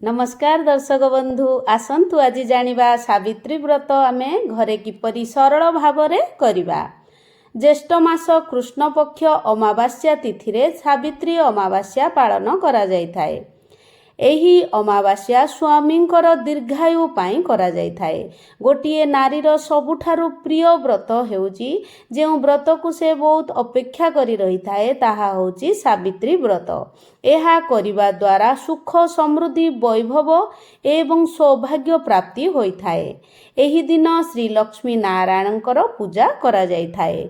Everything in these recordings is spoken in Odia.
नमस्कार दर्शक बंधु आसंतु आज जानिबा सावित्री व्रत आमे घरे किपरि सरल भावरे करिबा। ज्येष्ठ मास कृष्ण पक्ष अमावास्या तिथि रे सावित्री अमावास्या पालन करा जायथाए। एही अमावास्या स्वामींकर दीर्घायु पाई करा जायथाए। गोटिए नारीर सबुठारु प्रिय व्रत हेउची जेउ व्रत को से बहुत अपेक्षा करी रही थाए ताहा होची सावित्री व्रत। एहा करिबा द्वारा सुख समृद्धि वैभव एवं सौभाग्य प्राप्ति होइथाए। एही दिन श्री लक्ष्मी नारायणकर पूजा करा जायथाए।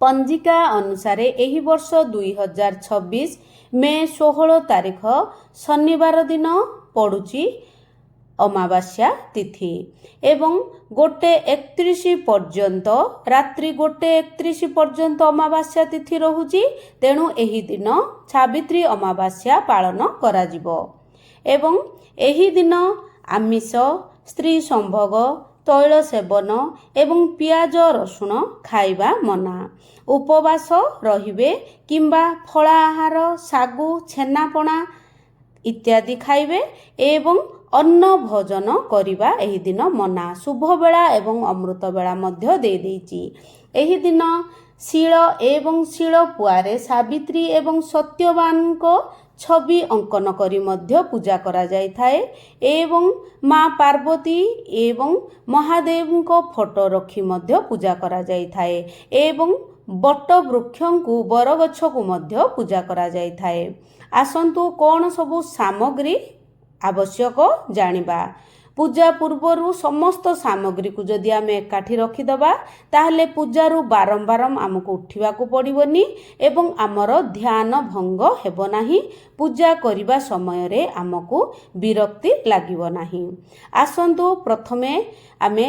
पंजिका अनुसार एही वर्ष 2026 मे 16 तारिख शनिवार दिन पड़ुची अमावास्या तिथि एवं 1:31 पर्यंत रात्रि 1:31 पर्यंत अमावास्या तिथि रहुची। तेणु एही दिन सावित्री अमावास्या पालन करा जिवो एवं एही दिन आमिष स्त्री संभोग तैल सेवन एवं पियाज रसुण खाइबा मना। उपवास रहिबे किंबा फलाहार सागु छेनापणा इत्यादि खाइबे एवं अन्न भोजन करिबा एही दिन मना। शुभ बेला एवं अमृत बेला मध्य दे देइची। एही दिन शील एवं शील पुआरे सावित्री एवं सत्यवान को छवि अंकन करी मध्य पूजा करा जायथाए एवं माँ पार्वती एवं महादेव को फोटो रखी मध्य पूजा करा जायथाए एवं बट वृक्ष को बरगछ को मध्य पूजा करा जायथाए। आसंतु कौन सबु सामग्री आवश्यक जानिबा। पूजा पूर्वरु समस्त सामग्री को जदि आमे एकाठी रखिदबा ताहले पूजारु बारंबार आमको उठिबाकू पड़िबनी एवं आमर ध्यान भंग हेबो नाही। पूजा करिबा समय रे आमको विरक्ति लागिबो नाही। आसंतु प्रथमे आमे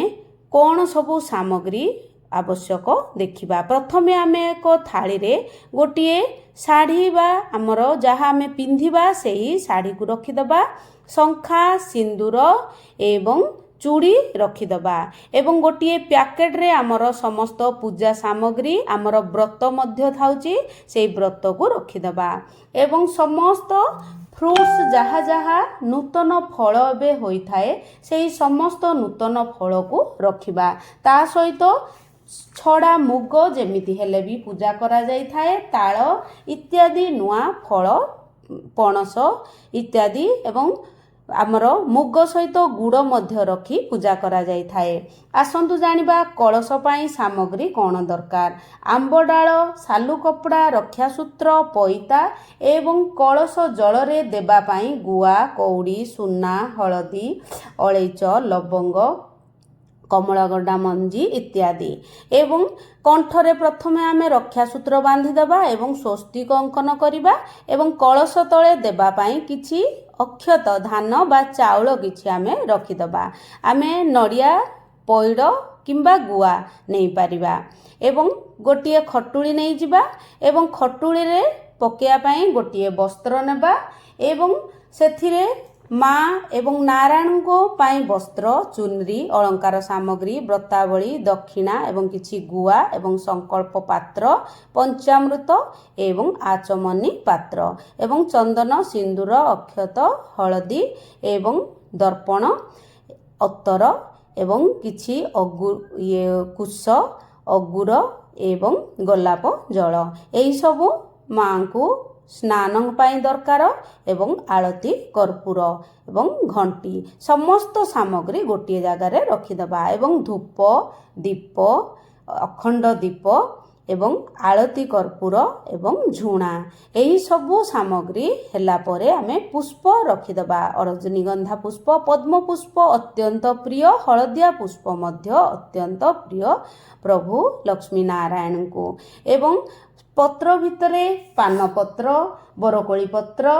कौन सबु सामग्री आवश्यक देखिबा। प्रथमे आमे एक थाली रे गोटिए साड़ी बा आमर जहाँ आमे पिंधिबा सेही साड़ी को रखिदबा। शंखा सिंदूर एवं चूड़ी रखिदबा एवं गोटिए पैकेट रे आमर समस्त पूजा सामग्री आमर व्रत मध्य थाउची सेही व्रत को रखिदबा एवं समस्त फ्रूट्स जहाँ जहाँ नूतन फल एबे होइथाए सेही समस्त नूतन फल को रखिबा। ता सहित छड़ा मुग जेमिति हेले भी पूजा करा जाइथाए ताल इत्यादि नुआ फल पणस इत्यादि एवं आमर मुग सहित गुड़ मध्य रखी पूजा करा जाइथाए। आसंतु जानिबा कलश पाई सामग्री कौन दरकार। आंब डाल सालू कपड़ा रक्षासूत्र पैता एवं कलश जल रे देबा पाई गुआ कौड़ी सुना हलदी अलैच लवंग कमलगड्डा मंजी इत्यादि एवं कंठरे प्रथमे आमे रक्षासूत्र बांधी दबा एवं स्वस्तिक अंकन करिबा एवं कलश तले देबा पाई किछि अक्षत धान बा चाउल किछि आमे रखिदबा। आमे नड़िया पैड किंबा गुआ नहीं पारिबा एवं गोटिए खटुली नहीं जिबा एवं खटुली रे पकेया पाई गोटिए वस्त्र नेबा एवं सेथिरे माँ एवं नारायण को पाई वस्त्र चुनरी अलंकार सामग्री व्रतावली दक्षिणा एवं किछि गुआ एवं संकल्प पात्र पंचामृत एवं आचमनी पात्र एवं चंदन सिंदूर अक्षत हलदी एवं दर्पण अत्तर एवं किछि कुश अगुर एवं गोलाप जल एही सबु माँ को स्नान पाई दरकार एवं आलती कर्पूर एवं घंटी समस्त सामग्री गोटे जगार रखिदबा एवं धूप दीप अखंड दीप एवं आलती कर्पूर एवं झुणा एही सबु सामग्री हेला परे आमे पुष्प रखिदबा। रजनीगंधा पुष्प पद्म पुष्प अत्यंत प्रिय हलदिया पुष्प मध्य अत्यंत प्रिय प्रभु लक्ष्मी नारायण को एवं पत्र भितरे पान पत्र बरकोली पत्र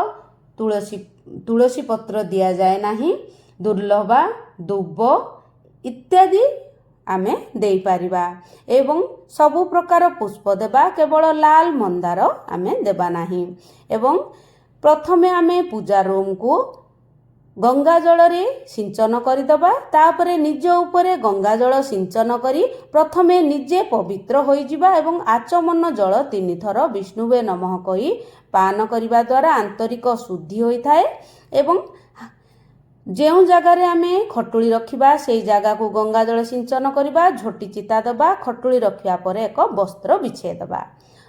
तुलसी पत्र दिया जाए नाही। दुर्लभा दुब इत्यादि आमे देई पारिबा एवं सबु प्रकार पुष्प देबा केवल लाल मंदार आमे देबा नाही एवं प्रथमे आमे पूजा रूम को गंगा जल रे सिंचन करिदबा तापरे निज उपरे गंगा जल सिंचन करी प्रथमे निजे पवित्र होई जिबा एवं आचमन जल 3 थर विष्णुवे नमः कही पान करिबा द्वारा आंतरिक शुद्धि होई थाए एवं ଯେଉଁ ଜାଗାରେ ଆମେ ଖଟୁଳି ରଖିବା ସେହି ଜାଗାକୁ ଗଙ୍ଗା ଜଳ ସିଞ୍ଚନ କରିବା, ଝୋଟି ଚିତା ଦେବା। ଖଟୁଳି ରଖିବା ପରେ ଏକ ବସ୍ତ୍ର ବିଛାଇ ଦେବା।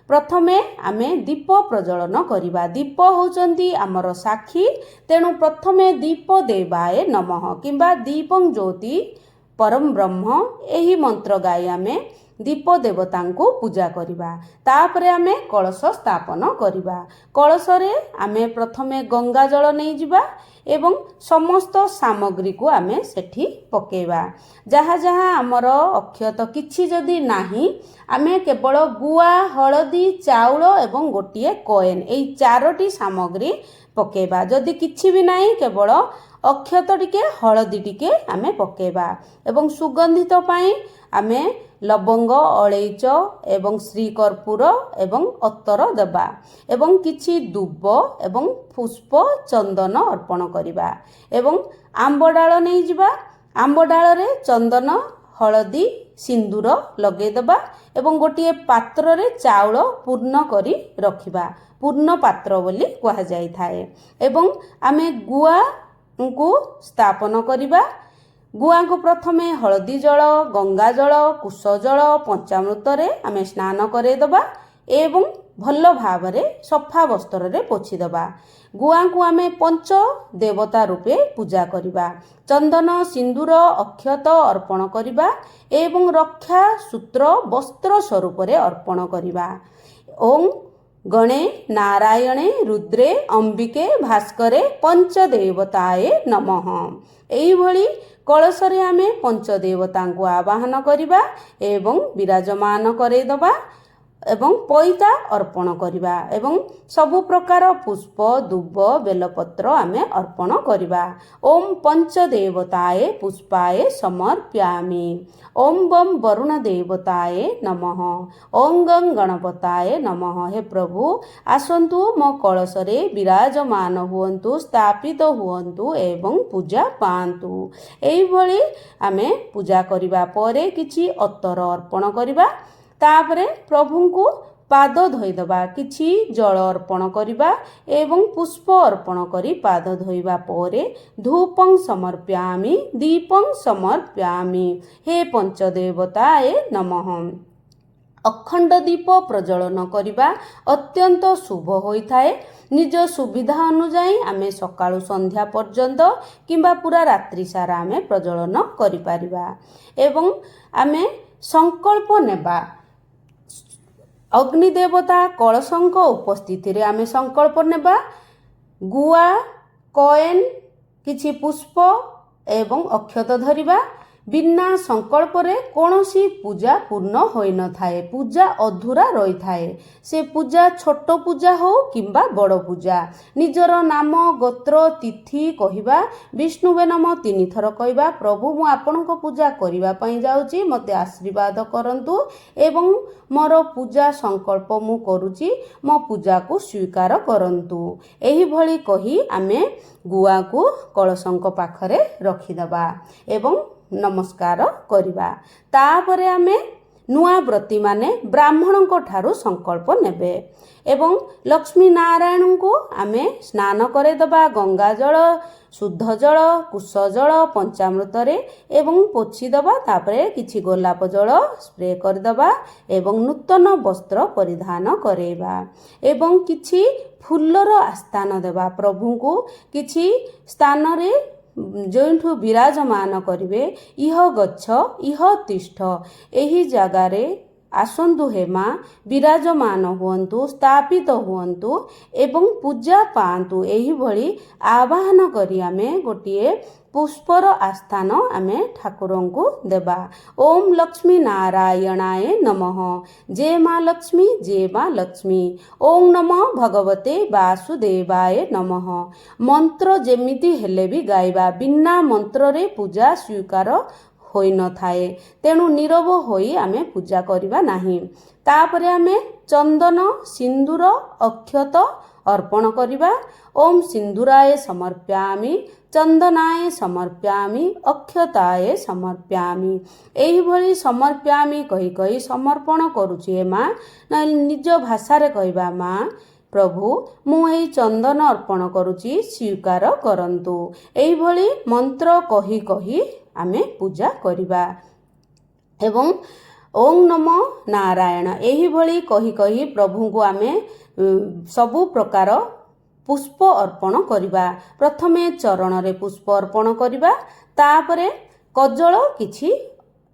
ପ୍ରଥମେ ଆମେ ଦୀପ ପ୍ରଜ୍ୱଳନ କରିବା। ଦୀପ ହେଉଛନ୍ତି ଆମର ସାକ୍ଷୀ, ତେଣୁ ପ୍ରଥମେ ଦୀପ ଦେବାୟ ନମଃ କିମ୍ବା ଦୀପଂ ଜ୍ୟୋତି ପରମ ବ୍ରହ୍ମ ଏହି ମନ୍ତ୍ର ଗାଇ ଆମେ ଦୀପ ଦେବତାଙ୍କୁ ପୂଜା କରିବା। ତାପରେ ଆମେ କଳସ ସ୍ଥାପନ କରିବା। କଳସରେ ଆମେ ପ୍ରଥମେ ଗଙ୍ଗା ଜଳ ନେଇଯିବା ଏବଂ ସମସ୍ତ ସାମଗ୍ରୀକୁ ଆମେ ସେଠି ପକାଇବା। ଯାହା ଯାହା ଆମର ଅକ୍ଷତ କିଛି ଯଦି ନାହିଁ, ଆମେ କେବଳ ଗୁଆ, ହଳଦୀ, ଚାଉଳ ଏବଂ ଗୋଟିଏ କଏନ୍ ଏହି 4ଟି ସାମଗ୍ରୀ ପକାଇବା। ଯଦି କିଛି ବି ନାହିଁ, କେବଳ ଅକ୍ଷତ ଟିକେ, ହଳଦୀ ଟିକେ ଆମେ ପକାଇବା ଏବଂ ସୁଗନ୍ଧିତ ପାଇଁ ଆମେ ଲବଙ୍ଗ, ଅଳେଇଚ ଏବଂ ଶ୍ରୀକର୍ପୂର ଏବଂ ଅତର ଦେବା ଏବଂ କିଛି ଦୁବ ଏବଂ ପୁଷ୍ପ, ଚନ୍ଦନ ଅର୍ପଣ କରିବା ଏବଂ ଆମ୍ବ ଡାଳ ନେଇଯିବା। ଆମ୍ବ ଡାଳରେ ଚନ୍ଦନ, ହଳଦୀ, ସିନ୍ଦୁର ଲଗାଇଦେବା ଏବଂ ଗୋଟିଏ ପାତ୍ରରେ ଚାଉଳ ପୂର୍ଣ୍ଣ କରି ରଖିବା। ପୂର୍ଣ୍ଣ ପାତ୍ର ବୋଲି କୁହାଯାଇଥାଏ ଏବଂ ଆମେ ଗୁଆକୁ ସ୍ଥାପନ କରିବା। ଗୁଆଙ୍କୁ ପ୍ରଥମେ ହଳଦୀ ଜଳ, ଗଙ୍ଗା ଜଳ, କୁଶ ଜଳ, ପଞ୍ଚାମୃତରେ ଆମେ ସ୍ନାନ କରାଇଦେବା ଏବଂ ଭଲ ଭାବରେ ସଫା ବସ୍ତ୍ରରେ ପୋଛିଦେବା। ଗୁଆଙ୍କୁ ଆମେ ପଞ୍ଚ ଦେବତା ରୂପେ ପୂଜା କରିବା। ଚନ୍ଦନ, ସିନ୍ଦୁର, ଅକ୍ଷତ ଅର୍ପଣ କରିବା ଏବଂ ରକ୍ଷା ସୂତ୍ର ବସ୍ତ୍ର ସ୍ୱରୂପରେ ଅର୍ପଣ କରିବା। ଓಂ ଗଣେ ନାରାୟଣେ ରୁଦ୍ରେ ଅମ୍ବିକେ ଭାସ୍କରେ ପଞ୍ଚଦେବତାୟ ନମଃ। ଏହିଭଳି କଳସରେ ଆମେ ପଞ୍ଚଦେବତାଙ୍କୁ ଆବାହନ କରିବା ଏବଂ ବିରାଜମାନ କରାଇଦେବା ଏବଂ ପଇତା ଅର୍ପଣ କରିବା ଏବଂ ସବୁ ପ୍ରକାର ପୁଷ୍ପ, ଦୁବ, ବେଲପତ୍ର ଆମେ ଅର୍ପଣ କରିବା। ଓಂ ପଞ୍ଚଦେବତାୟ ପୁଷ୍ପାୟ ସମର୍ପୟାମି। ଓಂ ବଂ ବରୁଣ ଦେବତାୟ ନମଃ। ଓಂ ଗଂ ଗଣପତାୟ ନମଃ। ହେ ପ୍ରଭୁ, ଆସନ୍ତୁ ମୋ କଳସରେ ବିରାଜମାନ ହୁଅନ୍ତୁ, ସ୍ଥାପିତ ହୁଅନ୍ତୁ ଏବଂ ପୂଜା ପାଆନ୍ତୁ। ଏହିଭଳି ଆମେ ପୂଜା କରିବା ପରେ କିଛି ଅତର ଅର୍ପଣ କରିବା। ତାପରେ ପ୍ରଭୁଙ୍କୁ ପାଦ ଧୋଇଦେବା, କିଛି ଜଳ ଅର୍ପଣ କରିବା ଏବଂ ପୁଷ୍ପ ଅର୍ପଣ କରି ପାଦ ଧୋଇବା ପରେ ଧୂପଂ ସମର୍ପୟାମି, ଦୀପଂ ସମର୍ପୟାମି। ହେ ପଞ୍ଚଦେବତାୟ ନମଃ। ଅଖଣ୍ଡ ଦୀପ ପ୍ରଜ୍ୱଳନ କରିବା ଅତ୍ୟନ୍ତ ଶୁଭ ହୋଇଥାଏ। ନିଜ ସୁବିଧା ଅନୁଯାୟୀ ଆମେ ସକାଳୁ ସନ୍ଧ୍ୟା ପର୍ଯ୍ୟନ୍ତ କିମ୍ବା ପୁରା ରାତ୍ରି ସାରା ଆମେ ପ୍ରଜ୍ୱଳନ କରିପାରିବା ଏବଂ ଆମେ ସଂକଳ୍ପ ନେବା। ଅଗ୍ନି ଦେବତା କଳସଙ୍କ ଉପସ୍ଥିତିରେ ଆମେ ସଂକଳ୍ପ ନେବା। ଗୁଆ, କଏନ୍, କିଛି ପୁଷ୍ପ ଏବଂ ଅକ୍ଷତ ଧରିବା। ବିନା ସଂକଳ୍ପରେ କୌଣସି ପୂଜା ପୂର୍ଣ୍ଣ ହୋଇନଥାଏ, ପୂଜା ଅଧୁରା ରହିଥାଏ। ସେ ପୂଜା ଛୋଟ ପୂଜା ହେଉ କିମ୍ବା ବଡ଼ ପୂଜା। ନିଜର ନାମ, ଗୋତ୍ର, ତିଥି କହିବା। ବିଷ୍ଣୁବେ ନମ 3 ଥର କହିବା। ପ୍ରଭୁ, ମୁଁ ଆପଣଙ୍କ ପୂଜା କରିବା ପାଇଁ ଯାଉଛି, ମୋତେ ଆଶୀର୍ବାଦ କରନ୍ତୁ ଏବଂ ମୋର ପୂଜା ସଂକଳ୍ପ ମୁଁ କରୁଛି, ମୋ ପୂଜାକୁ ସ୍ୱୀକାର କରନ୍ତୁ। ଏହିଭଳି କହି ଆମେ ଗୁଆକୁ କଳସଙ୍କ ପାଖରେ ରଖିଦେବା ଏବଂ ନମସ୍କାର କରିବା। ତାପରେ ଆମେ ନୂଆ ବ୍ରତୀମାନେ ବ୍ରାହ୍ମଣଙ୍କ ଠାରୁ ସଂକଳ୍ପ ନେବେ ଏବଂ ଲକ୍ଷ୍ମୀ ନାରାୟଣଙ୍କୁ ଆମେ ସ୍ନାନ କରାଇଦେବା ଗଙ୍ଗା ଜଳ, ଶୁଦ୍ଧ ଜଳ, କୁଶ ଜଳ, ପଞ୍ଚାମୃତରେ ଏବଂ ପୋଛିଦେବା। ତାପରେ କିଛି ଗୋଲାପ ଜଳ ସ୍ପ୍ରେ କରିଦେବା ଏବଂ ନୂତନ ବସ୍ତ୍ର ପରିଧାନ କରାଇବା ଏବଂ କିଛି ଫୁଲର ଆସ୍ଥାନ ଦେବା। ପ୍ରଭୁଙ୍କୁ କିଛି ସ୍ଥାନରେ ଯେଉଁଠୁ ବିରାଜମାନ କରିବେ, ଇହ ଗଛ ଇହ ତିଷ୍ଠ, ଏହି ଜାଗାରେ ଆସନ୍ତୁ ହେ ମା, ବିରାଜମାନ ହୁଅନ୍ତୁ, ସ୍ଥାପିତ ହୁଅନ୍ତୁ ଏବଂ ପୂଜା ପାଆନ୍ତୁ। ଏହିଭଳି ଆବାହନ କରି ଆମେ ଗୋଟିଏ ପୁଷ୍ପର ଆସ୍ଥାନ ଆମେ ଠାକୁରଙ୍କୁ ଦେବା। ଓಂ ଲକ୍ଷ୍ମୀ ନାରାୟଣାୟ ନମଃ। ଜୟ ମା ଲକ୍ଷ୍ମୀ, ଜୟ ମା ଲକ୍ଷ୍ମୀ। ଓಂ ନମ ଭଗବତେ ବାସୁଦେବାୟ ନମଃ। ମନ୍ତ୍ର ଯେମିତି ହେଲେ ବି ଗାଇବା, ବିନା ମନ୍ତ୍ରରେ ପୂଜା ସ୍ୱୀକାର ହୋଇନଥାଏ, ତେଣୁ ନୀରବ ହୋଇ ଆମେ ପୂଜା କରିବା ନାହିଁ। ତାପରେ ଆମେ ଚନ୍ଦନ, ସିନ୍ଦୁର, ଅକ୍ଷତ ଅର୍ପଣ କରିବା। ଓಂ ସିନ୍ଦୁରାୟ ସମର୍ପୟାମି, ଚନ୍ଦନାୟ ସମର୍ପୟାମି, ଅକ୍ଷତାୟ ସମର୍ପୟାମି। ଏହିଭଳି ସମର୍ପୟାମି କହି କହି ସମର୍ପଣ କରୁଛି ହେ ମା, ନିଜ ଭାଷାରେ କହିବା। ମା ପ୍ରଭୁ ମୁଁ ଏହି ଚନ୍ଦନ ଅର୍ପଣ କରୁଛି ସ୍ୱୀକାର କରନ୍ତୁ। ଏହିଭଳି ମନ୍ତ୍ର କହି କହି ଆମେ ପୂଜା କରିବା ଏବଂ ଓಂ ନମୋ ନାରାୟଣ ଏହିଭଳି କହି କହି ପ୍ରଭୁଙ୍କୁ ଆମେ ସବୁ ପ୍ରକାର ପୁଷ୍ପ ଅର୍ପଣ କରିବା। ପ୍ରଥମେ ଚରଣରେ ପୁଷ୍ପ ଅର୍ପଣ କରିବା, ତାପରେ କଜଳ କିଛି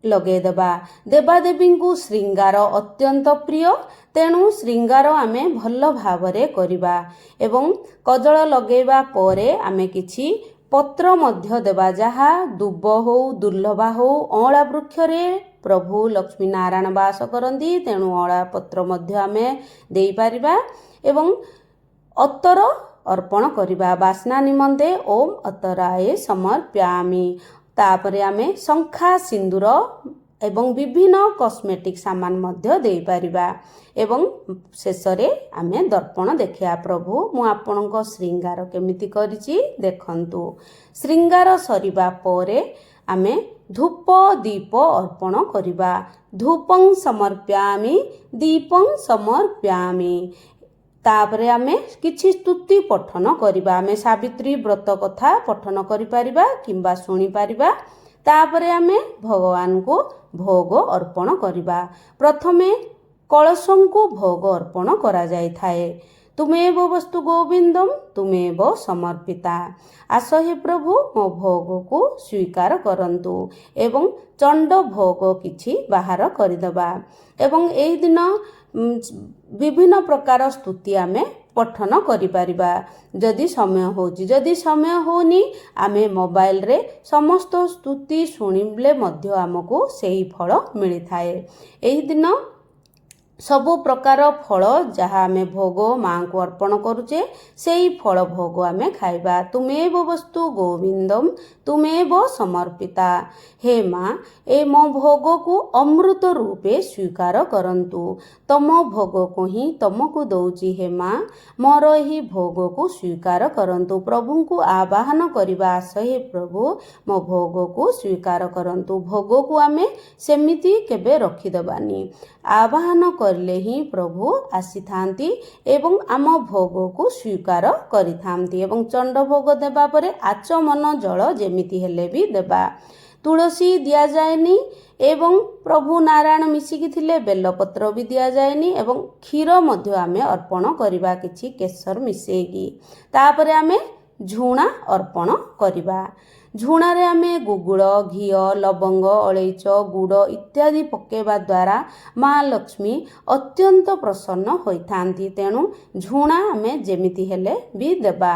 ଲଗେଇଦେବା। ଦେବାଦେବୀଙ୍କୁ ଶୃଙ୍ଗାର ଅତ୍ୟନ୍ତ ପ୍ରିୟ, ତେଣୁ ଶୃଙ୍ଗାର ଆମେ ଭଲ ଭାବରେ କରିବା ଏବଂ କଜଳ ଲଗେଇବା ପରେ ଆମେ କିଛି ପତ୍ର ମଧ୍ୟ ଦେବା, ଯାହା ଦୁବ ହେଉ ଦୁର୍ଲଭା ହେଉ। ଅଁଳା ବୃକ୍ଷରେ ପ୍ରଭୁ ଲକ୍ଷ୍ମୀ ନାରାୟଣ ବାସ କରନ୍ତି, ତେଣୁ ଅଁଳା ପତ୍ର ମଧ୍ୟ ଆମେ ଦେଇପାରିବା ଏବଂ ଅତର ଅର୍ପଣ କରିବା। ବାସ୍ନା ନିମନ୍ତେ ଓಂ ଅତରାୟ ସମର୍ପୟାମି। ତାପରେ ଆମେ ଶଙ୍ଖା ସିନ୍ଦୁର ଏବଂ ବିଭିନ୍ନ କସ୍ମେଟିକ୍ ସାମାନ ମଧ୍ୟ ଦେଇପାରିବା ଏବଂ ଶେଷରେ ଆମେ ଦର୍ପଣ ଦେଖିବା। ପ୍ରଭୁ ମୁଁ ଆପଣଙ୍କ ଶୃଙ୍ଗାର କେମିତି କରିଛି ଦେଖନ୍ତୁ। ଶୃଙ୍ଗାର ସରିବା ପରେ ଆମେ ଧୂପ ଦୀପ ଅର୍ପଣ କରିବା। ଧୂପଂ ସମର୍ପୟାମି ଦୀପଂ ସମର୍ପୟାମି। ତାପରେ ଆମେ କିଛି ସ୍ତୁତି ପଠନ କରିବା। ଆମେ ସାବିତ୍ରୀ ବ୍ରତ କଥା ପଠନ କରିପାରିବା କିମ୍ବା ଶୁଣିପାରିବା। ତାପରେ ଆମେ ଭଗବାନଙ୍କୁ ଭୋଗ ଅର୍ପଣ କରିବା। ପ୍ରଥମେ କଳସଙ୍କୁ ଭୋଗ ଅର୍ପଣ କରାଯାଇଥାଏ। ତୁମେବ ବସ୍ତୁ ଗୋବିନ୍ଦମ ତୁମେବ ସମର୍ପିତା। ଆସ ହେ ପ୍ରଭୁ ମୋ ଭୋଗକୁ ସ୍ୱୀକାର କରନ୍ତୁ ଏବଂ ଚଣ୍ଡ ଭୋଗ କିଛି ବାହାର କରିଦେବା ଏବଂ ଏହି ଦିନ ବିଭିନ୍ନ ପ୍ରକାର ସ୍ତୁତି ଆମେ ପଠନ କରିପାରିବା ଯଦି ସମୟ ହେଉଛି। ଯଦି ସମୟ ହେଉନି ଆମେ ମୋବାଇଲରେ ସମସ୍ତ ସ୍ତୁତି ଶୁଣିଲେ ମଧ୍ୟ ଆମକୁ ସେହି ଫଳ ମିଳିଥାଏ। ଏହି ଦିନ ସବୁ ପ୍ରକାର ଫଳ ଯାହା ଆମେ ଭୋଗ ମାଙ୍କୁ ଅର୍ପଣ କରୁଛେ ସେହି ଫଳ ଭୋଗ ଆମେ ଖାଇବା। ତୁମେବ ବସ୍ତୁ ଗୋବିନ୍ଦମ ତୁମେବ ସମର୍ପିତା। ହେ ମା ଏ ମୋ ଭୋଗକୁ ଅମୃତ ରୂପେ ସ୍ୱୀକାର କରନ୍ତୁ। ତମ ଭୋଗକୁ ହିଁ ତମକୁ ଦଉଛି। ହେ ମା ମୋର ଏହି ଭୋଗକୁ ସ୍ୱୀକାର କରନ୍ତୁ। ପ୍ରଭୁଙ୍କୁ ଆବାହନ କରିବା, ଆସ ହେ ପ୍ରଭୁ ମୋ ଭୋଗକୁ ସ୍ୱୀକାର କରନ୍ତୁ। ଭୋଗକୁ ଆମେ ସେମିତି କେବେ ରଖିଦେବାନି। ଆବାହନ କଲେ ହିଁ ପ୍ରଭୁ ଆସିଥାନ୍ତି ଏବଂ ଆମ ଭୋଗକୁ ସ୍ୱୀକାର କରିଥାନ୍ତି ଏବଂ ଚଣ୍ଡ ଭୋଗ ଦେବା ପରେ ଆଚମନ ଜଳ ଯେମିତି ହେଲେ ବି ଦେବା। ତୁଳସୀ ଦିଆଯାଏନି ଏବଂ ପ୍ରଭୁ ନାରାୟଣ ମିଶିକି ଥିଲେ ବେଲପତ୍ର ବି ଦିଆଯାଏନି ଏବଂ କ୍ଷୀର ମଧ୍ୟ ଆମେ ଅର୍ପଣ କରିବା କିଛି କେଶର ମିଶେଇକି। ତାପରେ ଆମେ ଝୁଣା ଅର୍ପଣ କରିବା। ଝୁଣାରେ ଆମେ ଗୁଗୁଳ ଘିଅ ଲବଙ୍ଗ ଅଳେଇଚ ଗୁଡ଼ ଇତ୍ୟାଦି ପକାଇବା ଦ୍ୱାରା ମା ଲକ୍ଷ୍ମୀ ଅତ୍ୟନ୍ତ ପ୍ରସନ୍ନ ହୋଇଥାନ୍ତି। ତେଣୁ ଝୁଣା ଆମେ ଯେମିତି ହେଲେ ବି ଦେବା।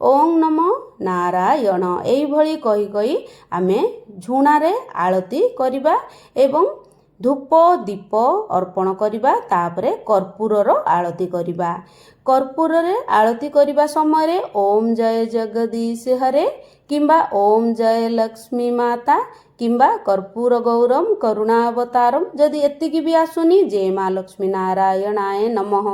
ଓಂ ନମୋ ନାରାୟଣ ଏହିଭଳି କହି କହି ଆମେ ଝୁଣାରେ ଆଳତି କରିବା ଏବଂ ଧୂପ ଦୀପ ଅର୍ପଣ କରିବା। ତାପରେ କର୍ପୂରର ଆଳତି କରିବା। କର୍ପୂରରେ ଆଳତି କରିବା ସମୟରେ ଓಂ ଜୟ ଜଗଦୀଶ ହରେ କିମ୍ବା ଓಂ ଜୟ ଲକ୍ଷ୍ମୀ ମାତା କିମ୍ବା କର୍ପୂର ଗୌରମ କରୁଣାବତାରମ ଯଦି ଏତିକି ବି ଆସୁନି ଜୟ ମା ଲକ୍ଷ୍ମୀ ନାରାୟଣାୟ ନମଃ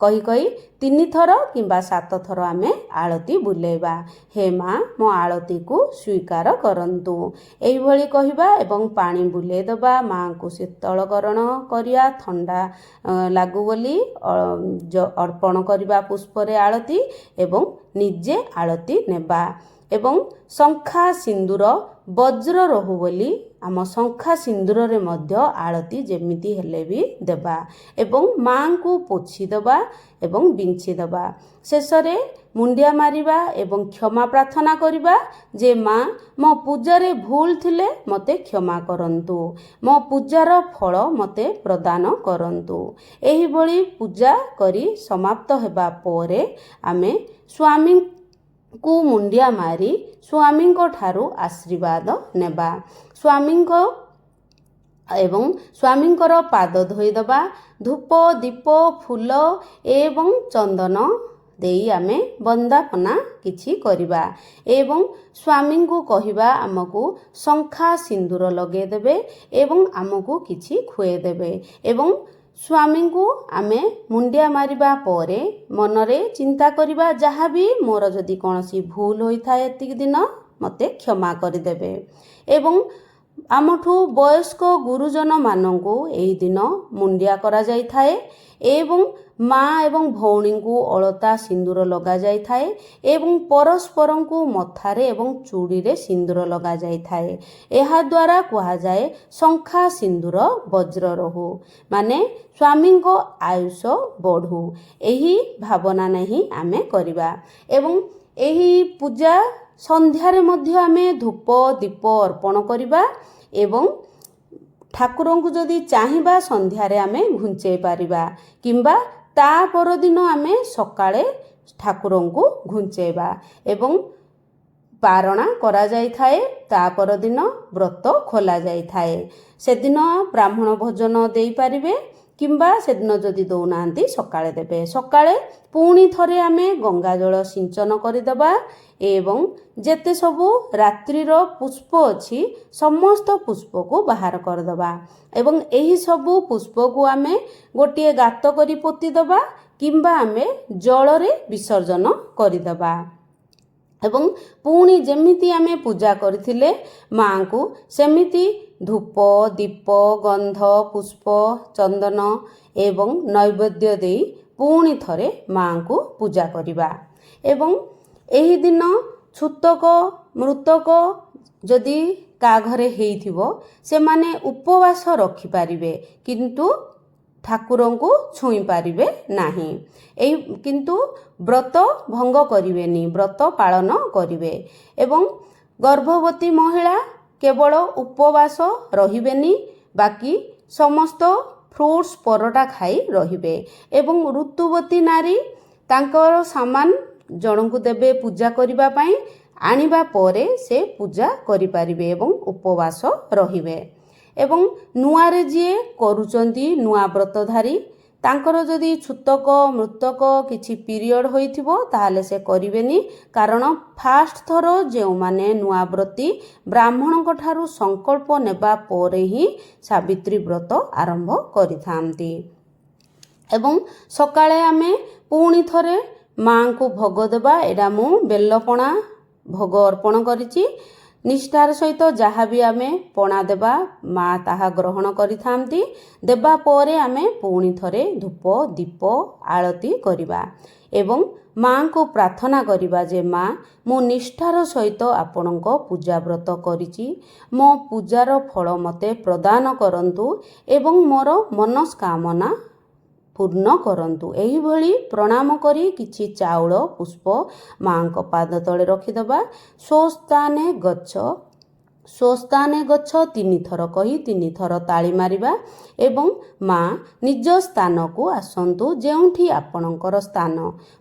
କହି କହି 3 ଥର କିମ୍ବା 7 ଥର ଆମେ ଆଳତି ବୁଲେଇବା। ହେ ମା ମୋ ଆଳତିକୁ ସ୍ୱୀକାର କରନ୍ତୁ ଏହିଭଳି କହିବା ଏବଂ ପାଣି ବୁଲେଇ ଦେବା। ମାଙ୍କୁ ଶୀତଳକରଣ କରିବା, ଥଣ୍ଡା ଲାଗୁ ବୋଲି ଅର୍ପଣ କରିବା ପୁଷ୍ପରେ ଆଳତି ଏବଂ ନିଜେ ଆଳତି ନେବା ଏବଂ ଶଙ୍ଖା ସିନ୍ଦୁର ବଜ୍ର ରହୁ ବୋଲି ଆମ ଶଙ୍ଖା ସିନ୍ଦୁରରେ ମଧ୍ୟ ଆଳତି ଯେମିତି ହେଲେ ବି ଦେବା ଏବଂ ମାଙ୍କୁ ପୋଛି ଦେବା ଏବଂ ବିଞ୍ଚି ଦେବା। ଶେଷରେ ମୁଣ୍ଡିଆ ମାରିବା ଏବଂ କ୍ଷମା ପ୍ରାର୍ଥନା କରିବା ଯେ ମା ମୋ ପୂଜାରେ ଭୁଲ ଥିଲେ ମୋତେ କ୍ଷମା କରନ୍ତୁ, ମୋ ପୂଜାର ଫଳ ମୋତେ ପ୍ରଦାନ କରନ୍ତୁ। ଏହିଭଳି ପୂଜା କରି ସମାପ୍ତ ହେବା ପରେ ଆମେ ସ୍ୱାମୀଙ୍କୁ ମୁଣ୍ଡିଆ ମାରି ସ୍ୱାମୀଙ୍କ ଠାରୁ ଆଶୀର୍ବାଦ ନେବା। ସ୍ୱାମୀଙ୍କର ପାଦ ଧୋଇଦେବା। ଧୂପ ଦୀପ ଫୁଲ ଏବଂ ଚନ୍ଦନ ଦେଇ ଆମେ ବନ୍ଦାପନା କିଛି କରିବା ଏବଂ ସ୍ୱାମୀଙ୍କୁ କହିବା ଆମକୁ ଶଙ୍ଖା ସିନ୍ଦୁର ଲଗେଇଦେବେ ଏବଂ ଆମକୁ କିଛି ଖୁଆଇଦେବେ ଏବଂ ସ୍ୱାମୀଙ୍କୁ ଆମେ ମୁଣ୍ଡିଆ ମାରିବା ପରେ ମନରେ ଚିନ୍ତା କରିବା ଯାହାବି ମୋର ଯଦି କୌଣସି ଭୁଲ ହୋଇଥାଏ ଏତିକି ଦିନ ମୋତେ କ୍ଷମା କରିଦେବେ ଏବଂ ଆମଠୁ ବୟସ୍କ ଗୁରୁଜନମାନଙ୍କୁ ଏହି ଦିନ ମୁଣ୍ଡିଆ କରାଯାଇଥାଏ ଏବଂ ମା ଏବଂ ଭଉଣୀଙ୍କୁ ଅଳତା ସିନ୍ଦୁର ଲଗାଯାଇଥାଏ ଏବଂ ପରସ୍ପରଙ୍କୁ ମଥାରେ ଏବଂ ଚୁଡ଼ିରେ ସିନ୍ଦୁର ଲଗାଯାଇଥାଏ। ଏହାଦ୍ୱାରା କୁହାଯାଏ ଶଙ୍ଖା ସିନ୍ଦୁର ବଜ୍ର ରହୁ, ମାନେ ସ୍ୱାମୀଙ୍କ ଆୟୁଷ ବଢ଼ୁ। ଏହି ଭାବନା ନେଇ ଆମେ କରିବା ଏବଂ ଏହି ପୂଜା ସନ୍ଧ୍ୟାରେ ମଧ୍ୟ ଆମେ ଧୂପ ଦୀପ ଅର୍ପଣ କରିବା ଏବଂ ଠାକୁରଙ୍କୁ ଯଦି ଚାହିଁବା ସନ୍ଧ୍ୟାରେ ଆମେ ଘୁଞ୍ଚେଇ ପାରିବା କିମ୍ବା ତା ପରଦିନ ଆମେ ସକାଳେ ଠାକୁରଙ୍କୁ ଘୁଞ୍ଚେଇବା ଏବଂ ପାରଣା କରାଯାଇଥାଏ। ତା ପରଦିନ ବ୍ରତ ଖୋଲା ଯାଇଥାଏ। ସେଦିନ ବ୍ରାହ୍ମଣ ଭୋଜନ ଦେଇପାରିବେ କିମ୍ବା ସେଦିନ ଯଦି ଦେଉନାହାନ୍ତି ସକାଳେ ଦେବେ। ସକାଳେ ପୁଣି ଥରେ ଆମେ ଗଙ୍ଗା ଜଳ ସିଞ୍ଚନ କରିଦେବା ଏବଂ ଯେତେ ସବୁ ରାତ୍ରିର ପୁଷ୍ପ ଅଛି ସମସ୍ତ ପୁଷ୍ପକୁ ବାହାର କରିଦେବା ଏବଂ ଏହି ସବୁ ପୁଷ୍ପକୁ ଆମେ ଗୋଟିଏ ଗାତ କରି ପୋତିଦେବା କିମ୍ବା ଆମେ ଜଳରେ ବିସର୍ଜନ କରିଦେବା ଏବଂ ପୁଣି ଯେମିତି ଆମେ ପୂଜା କରିଥିଲେ ମାଙ୍କୁ ସେମିତି ଧୂପ ଦୀପ ଗନ୍ଧ ପୁଷ୍ପ ଚନ୍ଦନ ଏବଂ ନୈବେଦ୍ୟ ଦେଇ ପୁଣି ଥରେ ମାଙ୍କୁ ପୂଜା କରିବା ଏବଂ ଏହି ଦିନ ଛୁତକ ମୃତକ ଯଦି କାହା ଘରେ ହେଇଥିବ ସେମାନେ ଉପବାସ ରଖିପାରିବେ କିନ୍ତୁ ଠାକୁରଙ୍କୁ ଛୁଇଁ ପାରିବେ ନାହିଁ। କିନ୍ତୁ ବ୍ରତ ଭଙ୍ଗ କରିବେନି, ବ୍ରତ ପାଳନ କରିବେ ଏବଂ ଗର୍ଭବତୀ ମହିଳା କେବଳ ଉପବାସ ରହିବେନି, ବାକି ସମସ୍ତ ଫ୍ରୁଟ୍ସ ପରଟା ଖାଇ ରହିବେ ଏବଂ ଋତୁବତୀ ନାରୀ ତାଙ୍କର ସାମାନ ଜଣଙ୍କୁ ଦେବେ ପୂଜା କରିବା ପାଇଁ, ଆଣିବା ପରେ ସେ ପୂଜା କରିପାରିବେ ଏବଂ ଉପବାସ ରହିବେ ଏବଂ ନୂଆରେ ଯିଏ କରୁଛନ୍ତି ନୂଆ ବ୍ରତଧାରୀ ତାଙ୍କର ଯଦି ଛୁତକ ମୃତକ କିଛି ପିରିୟଡ଼ ହୋଇଥିବ ତାହେଲେ ସେ କରିବେନି, କାରଣ ଫାଷ୍ଟ ଥର ଯେଉଁମାନେ ନୂଆ ବ୍ରତୀ ବ୍ରାହ୍ମଣଙ୍କ ଠାରୁ ସଂକଳ୍ପ ନେବା ପରେ ହିଁ ସାବିତ୍ରୀ ବ୍ରତ ଆରମ୍ଭ କରିଥାନ୍ତି ଏବଂ ସକାଳେ ଆମେ ପୁଣି ଥରେ ମାଙ୍କୁ ଭୋଗ ଦେବା। ଏଇଟା ମୁଁ ବେଲପଣା ଭୋଗ ଅର୍ପଣ କରିଛି। ନିଷ୍ଠାର ସହିତ ଯାହା ବି ଆମେ ପଣା ଦେବା ମା ତାହା ଗ୍ରହଣ କରିଥାନ୍ତି। ଦେବା ପରେ ଆମେ ପୁଣି ଥରେ ଧୂପ ଦୀପ ଆଳତି କରିବା ଏବଂ ମାଙ୍କୁ ପ୍ରାର୍ଥନା କରିବା ଯେ ମା ମୁଁ ନିଷ୍ଠାର ସହିତ ଆପଣଙ୍କ ପୂଜା ବ୍ରତ କରିଛି, ମୋ ପୂଜାର ଫଳ ମୋତେ ପ୍ରଦାନ କରନ୍ତୁ ଏବଂ ମୋର ମନସ୍କାମନା ପୂର୍ଣ୍ଣ କରନ୍ତୁ। ଏହିଭଳି ପ୍ରଣାମ କରି କିଛି ଚାଉଳ ପୁଷ୍ପ ମାଙ୍କ ପାଦ ତଳେ ରଖିଦେବା। ସ୍ୱସ୍ଥାନେ ଗଛ 3 ଥର କହି 3 ଥର ତାଳି ମାରିବା ଏବଂ ମା ନିଜ ସ୍ଥାନକୁ ଆସନ୍ତୁ ଯେଉଁଠି ଆପଣଙ୍କର ସ୍ଥାନ।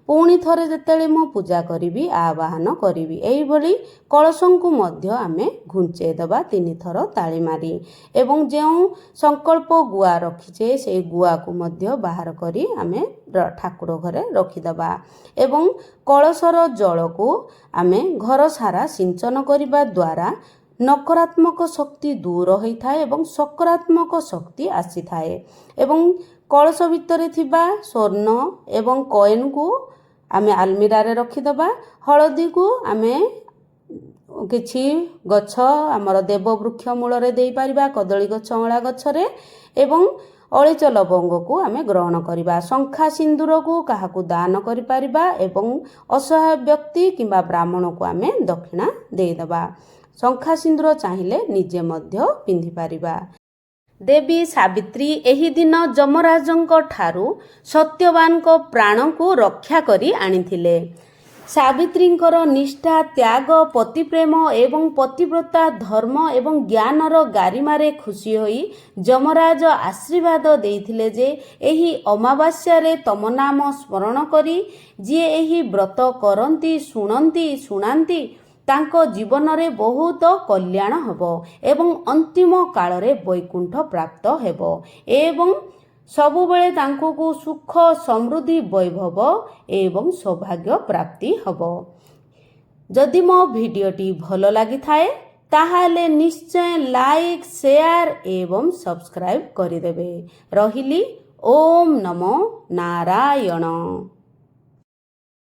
ପୁଣି ଥରେ ଯେତେବେଳେ ମୁଁ ପୂଜା କରିବି ଆବାହନ କରିବି। ଏହିଭଳି କଳସଙ୍କୁ ମଧ୍ୟ ଆମେ ଘୁଞ୍ଚେଇ ଦେବା 3 ଥର ତାଳି ମାରି ଏବଂ ଯେଉଁ ସଂକଳ୍ପ ଗୁଆ ରଖିଛେ ସେଇ ଗୁଆକୁ ମଧ୍ୟ ବାହାର କରି ଆମେ ଠାକୁର ଘରେ ରଖିଦେବା ଏବଂ କଳସର ଜଳକୁ ଆମେ ଘର ସାରା ସିଞ୍ଚନ କରିବା ଦ୍ୱାରା ନକାରାତ୍ମକ ଶକ୍ତି ଦୂର ହୋଇଥାଏ ଏବଂ ସକାରାତ୍ମକ ଶକ୍ତି ଆସିଥାଏ ଏବଂ କଳସ ଭିତରେ ଥିବା ସ୍ୱର୍ଣ୍ଣ ଏବଂ କଏନ୍କୁ ଆମେ ଆଲମିରାରେ ରଖିଦେବା। ହଳଦୀକୁ ଆମେ କିଛି ଗଛ ଆମର ଦେବବୃକ୍ଷ ମୂଳରେ ଦେଇପାରିବା, କଦଳୀ ଗଛ ଅଁଳା ଗଛରେ ଏବଂ ଅଳିଚ ଲବଙ୍ଗକୁ ଆମେ ଗ୍ରହଣ କରିବା। ଶଙ୍ଖା ସିନ୍ଦୁରକୁ କାହାକୁ ଦାନ କରିପାରିବା ଏବଂ ଅସହାୟ ବ୍ୟକ୍ତି କିମ୍ବା ବ୍ରାହ୍ମଣକୁ ଆମେ ଦକ୍ଷିଣା ଦେଇଦେବା। ଶଙ୍ଖା ସିନ୍ଦୁର ଚାହିଁଲେ ନିଜେ ମଧ୍ୟ ପିନ୍ଧିପାରିବା। ଦେବୀ ସାବିତ୍ରୀ ଏହି ଦିନ ଯମରାଜଙ୍କ ଠାରୁ ସତ୍ୟବାନଙ୍କ ପ୍ରାଣକୁ ରକ୍ଷା କରି ଆଣିଥିଲେ। ସାବିତ୍ରୀଙ୍କର ନିଷ୍ଠା ତ୍ୟାଗ ପତିପ୍ରେମ ଏବଂ ପତିବ୍ରତା ଧର୍ମ ଏବଂ ଜ୍ଞାନର ଗାରିମାରେ ଖୁସି ହୋଇ ଯମରାଜ ଆଶୀର୍ବାଦ ଦେଇଥିଲେ ଯେ ଏହି ଅମାବାସ୍ୟାରେ ତମ ନାମ ସ୍ମରଣ କରି ଯିଏ ଏହି ବ୍ରତ କରନ୍ତି ଶୁଣାନ୍ତି ତାଙ୍କ ଜୀବନରେ ବହୁତ କଲ୍ୟାଣ ହେବ ଏବଂ ଅନ୍ତିମ କାଳରେ ବୈକୁଣ୍ଠ ପ୍ରାପ୍ତ ହେବ ଏବଂ ସବୁବେଳେ ତାଙ୍କୁ ସୁଖ ସମୃଦ୍ଧି ବୈଭବ ଏବଂ ସୌଭାଗ୍ୟ ପ୍ରାପ୍ତି ହେବ। ଯଦି ମୋ ଭିଡ଼ିଓଟି ଭଲ ଲାଗିଥାଏ ତାହେଲେ ନିଶ୍ଚୟ ଲାଇକ୍ ସେୟାର ଏବଂ ସବସ୍କ୍ରାଇବ୍ କରିଦେବେ। ରହିଲି। ଓମ୍ ନମୋ ନାରାୟଣ।